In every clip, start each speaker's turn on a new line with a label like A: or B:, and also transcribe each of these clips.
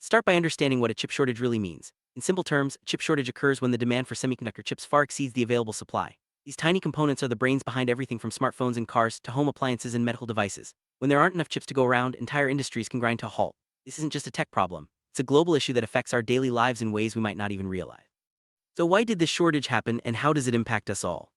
A: Start by understanding what a chip shortage really means. In simple terms, a chip shortage occurs when the demand for semiconductor chips far exceeds the available supply. These tiny components are the brains behind everything from smartphones and cars to home appliances and medical devices. When there aren't enough chips to go around, entire industries can grind to a halt. This isn't just a tech problem, it's a global issue that affects our daily lives in ways we might not even realize. So why did this shortage happen and how does it impact us all?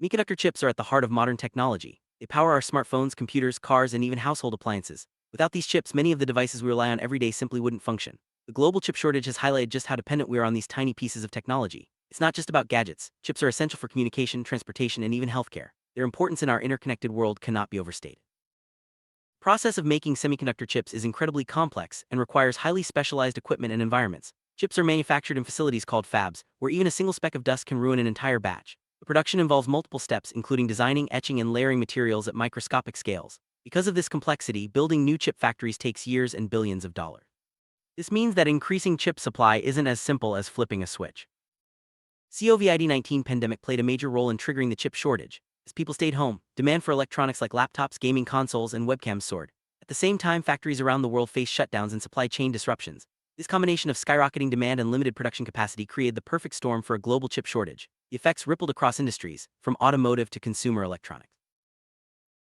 A: Semiconductor chips are at the heart of modern technology. They power our smartphones, computers, cars, and even household appliances. Without these chips, many of the devices we rely on every day simply wouldn't function. The global chip shortage has highlighted just how dependent we are on these tiny pieces of technology. It's not just about gadgets. Chips are essential for communication, transportation, and even healthcare. Their importance in our interconnected world cannot be overstated. The process of making semiconductor chips is incredibly complex and requires highly specialized equipment and environments. Chips are manufactured in facilities called fabs, where even a single speck of dust can ruin an entire batch. The production involves multiple steps, including designing, etching, and layering materials at microscopic scales. Because of this complexity, building new chip factories takes years and billions of dollars. This means that increasing chip supply isn't as simple as flipping a switch. COVID-19 pandemic played a major role in triggering the chip shortage. As people stayed home, demand for electronics like laptops, gaming consoles, and webcams soared. At the same time, factories around the world faced shutdowns and supply chain disruptions. This combination of skyrocketing demand and limited production capacity created the perfect storm for a global chip shortage. The effects rippled across industries, from automotive to consumer electronics.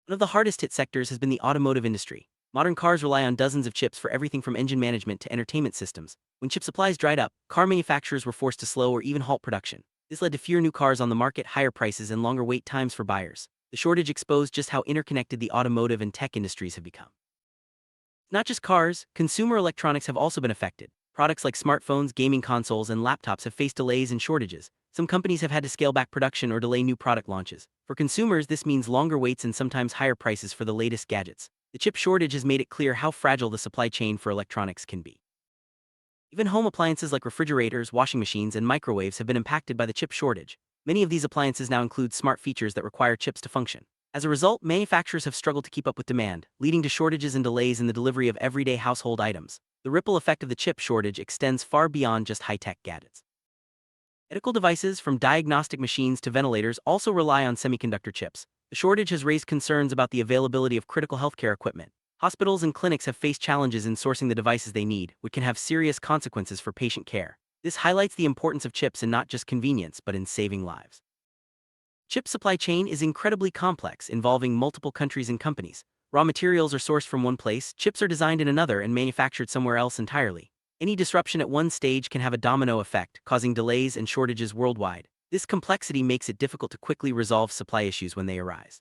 A: One of the hardest hit sectors has been the automotive industry. Modern cars rely on dozens of chips for everything from engine management to entertainment systems. When chip supplies dried up, car manufacturers were forced to slow or even halt production. This led to fewer new cars on the market, higher prices, and longer wait times for buyers. The shortage exposed just how interconnected the automotive and tech industries have become. Not just cars, consumer electronics have also been affected. Products like smartphones, gaming consoles, and laptops have faced delays and shortages. Some companies have had to scale back production or delay new product launches. For consumers, this means longer waits and sometimes higher prices for the latest gadgets. The chip shortage has made it clear how fragile the supply chain for electronics can be. Even home appliances like refrigerators, washing machines, and microwaves have been impacted by the chip shortage. Many of these appliances now include smart features that require chips to function. As a result, manufacturers have struggled to keep up with demand, leading to shortages and delays in the delivery of everyday household items. The ripple effect of the chip shortage extends far beyond just high-tech gadgets. Medical devices, from diagnostic machines to ventilators, also rely on semiconductor chips. The shortage has raised concerns about the availability of critical healthcare equipment. Hospitals and clinics have faced challenges in sourcing the devices they need, which can have serious consequences for patient care. This highlights the importance of chips in not just convenience, but in saving lives. Chip supply chain is incredibly complex, involving multiple countries and companies. Raw materials are sourced from one place, chips are designed in another and manufactured somewhere else entirely. Any disruption at one stage can have a domino effect, causing delays and shortages worldwide. This complexity makes it difficult to quickly resolve supply issues when they arise.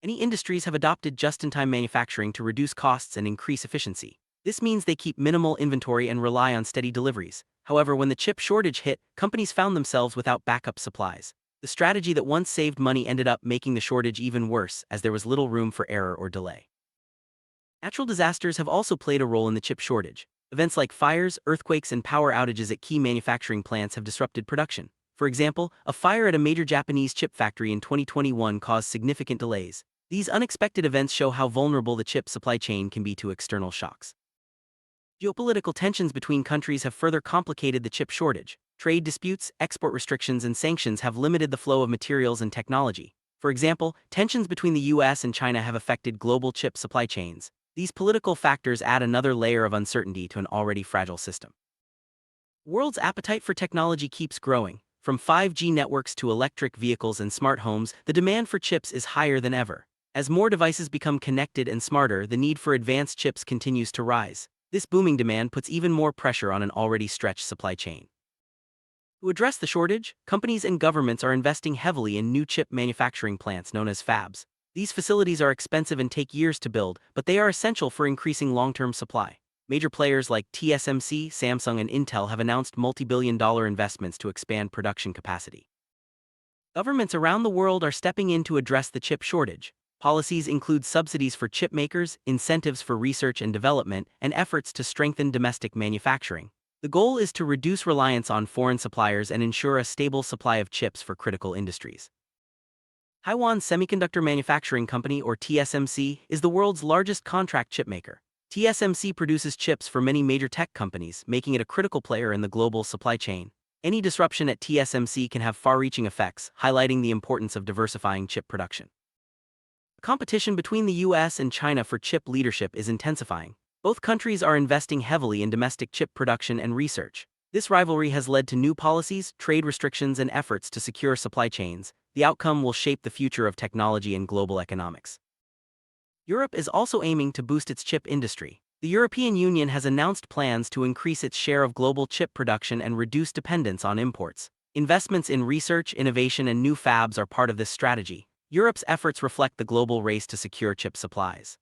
A: Many industries have adopted just-in-time manufacturing to reduce costs and increase efficiency. This means they keep minimal inventory and rely on steady deliveries. However, when the chip shortage hit, companies found themselves without backup supplies. The strategy that once saved money ended up making the shortage even worse, as there was little room for error or delay. Natural disasters have also played a role in the chip shortage. Events like fires, earthquakes, and power outages at key manufacturing plants have disrupted production. For example, a fire at a major Japanese chip factory in 2021 caused significant delays. These unexpected events show how vulnerable the chip supply chain can be to external shocks. Geopolitical tensions between countries have further complicated the chip shortage. Trade disputes, export restrictions, and sanctions have limited the flow of materials and technology. For example, tensions between the US and China have affected global chip supply chains. These political factors add another layer of uncertainty to an already fragile system. The world's appetite for technology keeps growing. From 5G networks to electric vehicles and smart homes, the demand for chips is higher than ever. As more devices become connected and smarter, the need for advanced chips continues to rise. This booming demand puts even more pressure on an already stretched supply chain. To address the shortage, companies and governments are investing heavily in new chip manufacturing plants known as fabs. These facilities are expensive and take years to build, but they are essential for increasing long-term supply. Major players like TSMC, Samsung, and Intel have announced multi-billion-dollar investments to expand production capacity. Governments around the world are stepping in to address the chip shortage. Policies include subsidies for chip makers, incentives for research and development, and efforts to strengthen domestic manufacturing. The goal is to reduce reliance on foreign suppliers and ensure a stable supply of chips for critical industries. Taiwan Semiconductor Manufacturing Company, or TSMC, is the world's largest contract chip maker. TSMC produces chips for many major tech companies, making it a critical player in the global supply chain. Any disruption at TSMC can have far-reaching effects, highlighting the importance of diversifying chip production. The competition between the US and China for chip leadership is intensifying. Both countries are investing heavily in domestic chip production and research. This rivalry has led to new policies, trade restrictions, and efforts to secure supply chains. The outcome will shape the future of technology and global economics. Europe is also aiming to boost its chip industry. The European Union has announced plans to increase its share of global chip production and reduce dependence on imports. Investments in research, innovation, and new fabs are part of this strategy. Europe's efforts reflect the global race to secure chip supplies.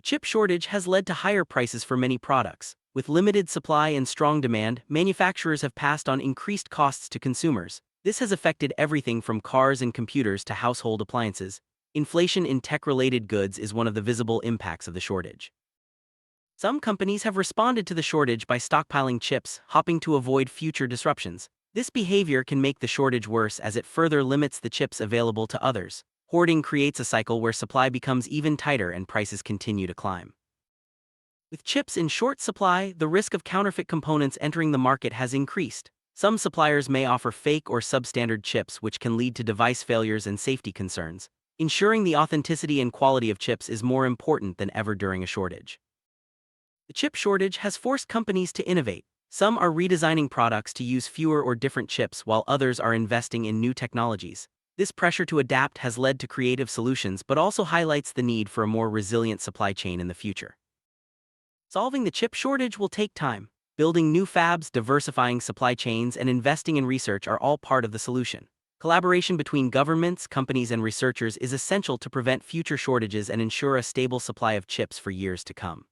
A: Chip shortage has led to higher prices for many products. With limited supply and strong demand, manufacturers have passed on increased costs to consumers. This has affected everything from cars and computers to household appliances. Inflation in tech-related goods is one of the visible impacts of the shortage. Some companies have responded to the shortage by stockpiling chips, hoping to avoid future disruptions. This behavior can make the shortage worse as it further limits the chips available to others. Hoarding creates a cycle where supply becomes even tighter and prices continue to climb. With chips in short supply, the risk of counterfeit components entering the market has increased. Some suppliers may offer fake or substandard chips, which can lead to device failures and safety concerns. Ensuring the authenticity and quality of chips is more important than ever during a shortage. The chip shortage has forced companies to innovate. Some are redesigning products to use fewer or different chips, while others are investing in new technologies. This pressure to adapt has led to creative solutions but also highlights the need for a more resilient supply chain in the future. Solving the chip shortage will take time. Building new fabs, diversifying supply chains, and investing in research are all part of the solution. Collaboration between governments, companies, and researchers is essential to prevent future shortages and ensure a stable supply of chips for years to come.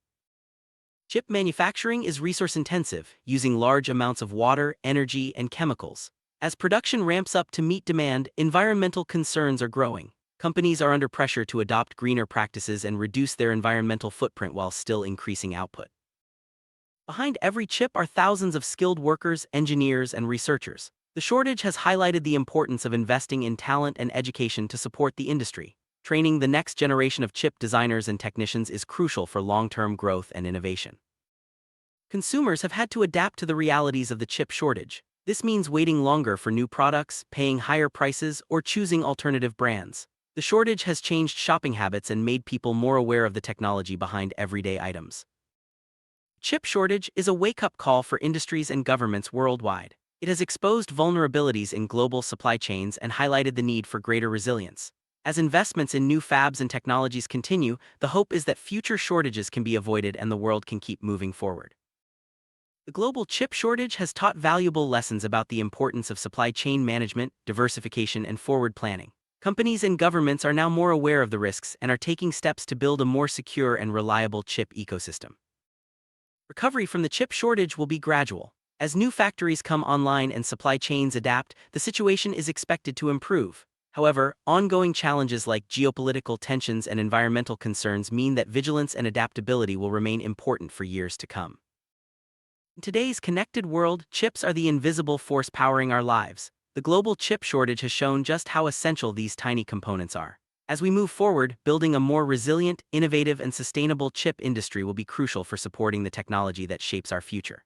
A: Chip manufacturing is resource-intensive, using large amounts of water, energy, and chemicals. As production ramps up to meet demand, environmental concerns are growing. Companies are under pressure to adopt greener practices and reduce their environmental footprint while still increasing output. Behind every chip are thousands of skilled workers, engineers, and researchers. The shortage has highlighted the importance of investing in talent and education to support the industry. Training the next generation of chip designers and technicians is crucial for long-term growth and innovation. Consumers have had to adapt to the realities of the chip shortage. This means waiting longer for new products, paying higher prices, or choosing alternative brands. The shortage has changed shopping habits and made people more aware of the technology behind everyday items. Chip shortage is a wake-up call for industries and governments worldwide. It has exposed vulnerabilities in global supply chains and highlighted the need for greater resilience. As investments in new fabs and technologies continue, the hope is that future shortages can be avoided and the world can keep moving forward. The global chip shortage has taught valuable lessons about the importance of supply chain management, diversification, and forward planning. Companies and governments are now more aware of the risks and are taking steps to build a more secure and reliable chip ecosystem. Recovery from the chip shortage will be gradual. As new factories come online and supply chains adapt, the situation is expected to improve. However, ongoing challenges like geopolitical tensions and environmental concerns mean that vigilance and adaptability will remain important for years to come. In today's connected world, chips are the invisible force powering our lives. The global chip shortage has shown just how essential these tiny components are. As we move forward, building a more resilient, innovative, and sustainable chip industry will be crucial for supporting the technology that shapes our future.